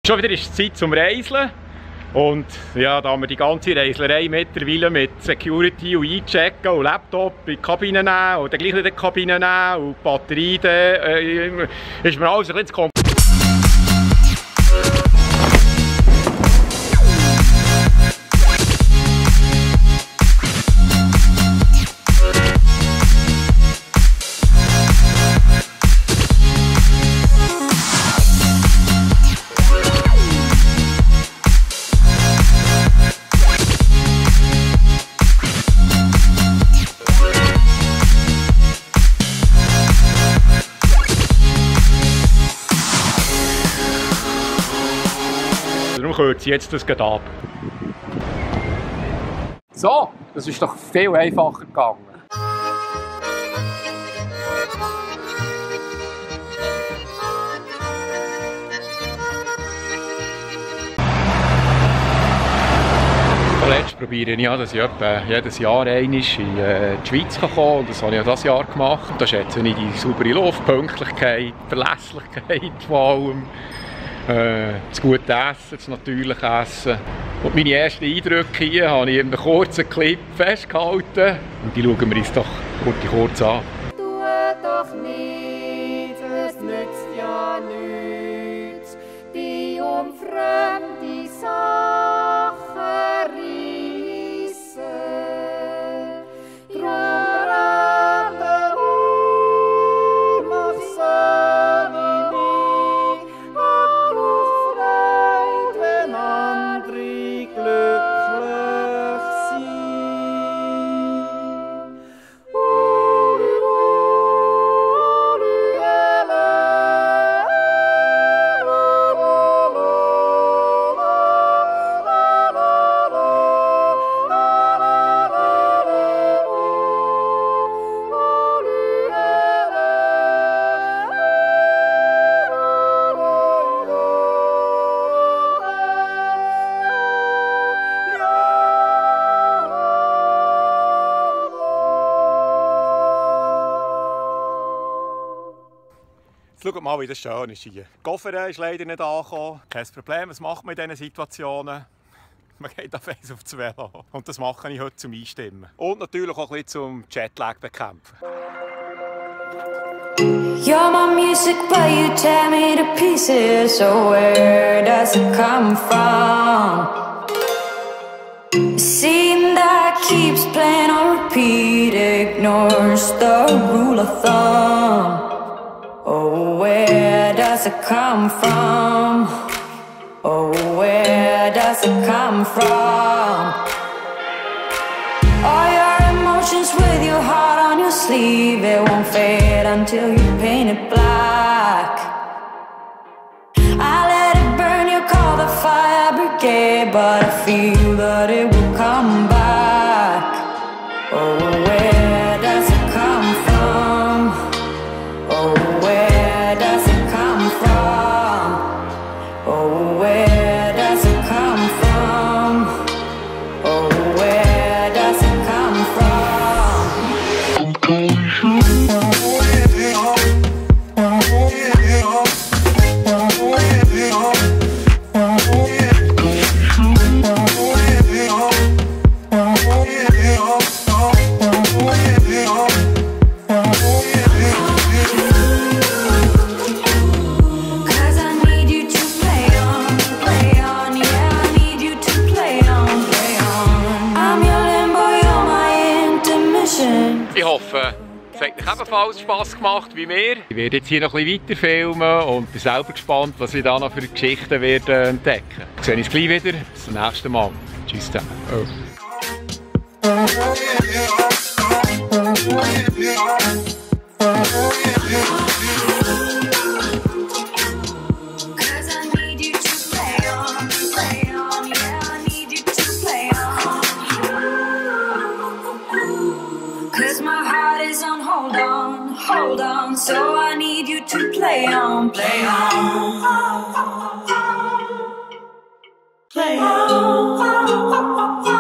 Schon wieder ist es Zeit zum Reiseln. Und ja, da wir die ganze Reislerei mittlerweile mit Security und Einchecken und Laptop in die Kabine nehmen und dann gleich in die Kabine nehmen und die Batterie, ist mir alles ein bisschen zu kompliziert. Darum kürze ich jetzt das gerade ab. So, das ist doch viel einfacher gegangen. Zuletzt probiere ich ja, dass ich etwa jedes Jahr einmal in die Schweiz kommen kann. Und das habe ich ja dieses Jahr gemacht. Da schätze ich die saubere Luft, Pünktlichkeit, Verlässlichkeit vor allem. Das gute Essen, das natürliche Essen. Und meine ersten Eindrücke hier habe ich in einem kurzen Clip festgehalten. Und die schauen wir uns doch kurz an. Tu doch nichts, es nützt ja nichts, die um fremde Sachen reissen. Drum rate mach so wie mich, hab auch Freude, wenn andere glücklich sind. Schaut mal, wie das schön ist hier. Der Koffer ist leider nicht angekommen. Kein Problem, was macht man in diesen Situationen? Man geht auf eins aufs Velo. Und das mache ich heute zum Einstimmen. Und natürlich auch ein bisschen zum Jetlag bekämpfen. You're my music, but you tear me to pieces. So where does it come from? A scene that keeps playing on repeat, ignores the rule of thumb. Oh, where does it come from? Oh, where does it come from? All your emotions with your heart on your sleeve, it won't fade until you paint it black. I let it burn, you call the fire brigade, but I feel that it will come back. Oh, where does it come from? Oh, where does it come from? Oh, where does it come from? Oh, where does it come Ich hoffe, es hat euch ebenfalls Spass gemacht wie mir. Ich werde jetzt hier noch ein bisschen weiter filmen und bin selber gespannt, was ich da noch für Geschichten werde entdecken. Wir sehen uns gleich wieder. Bis zum nächsten Mal. Tschüss zusammen. Oh. Hold on, so I need you to play on, play on, play on.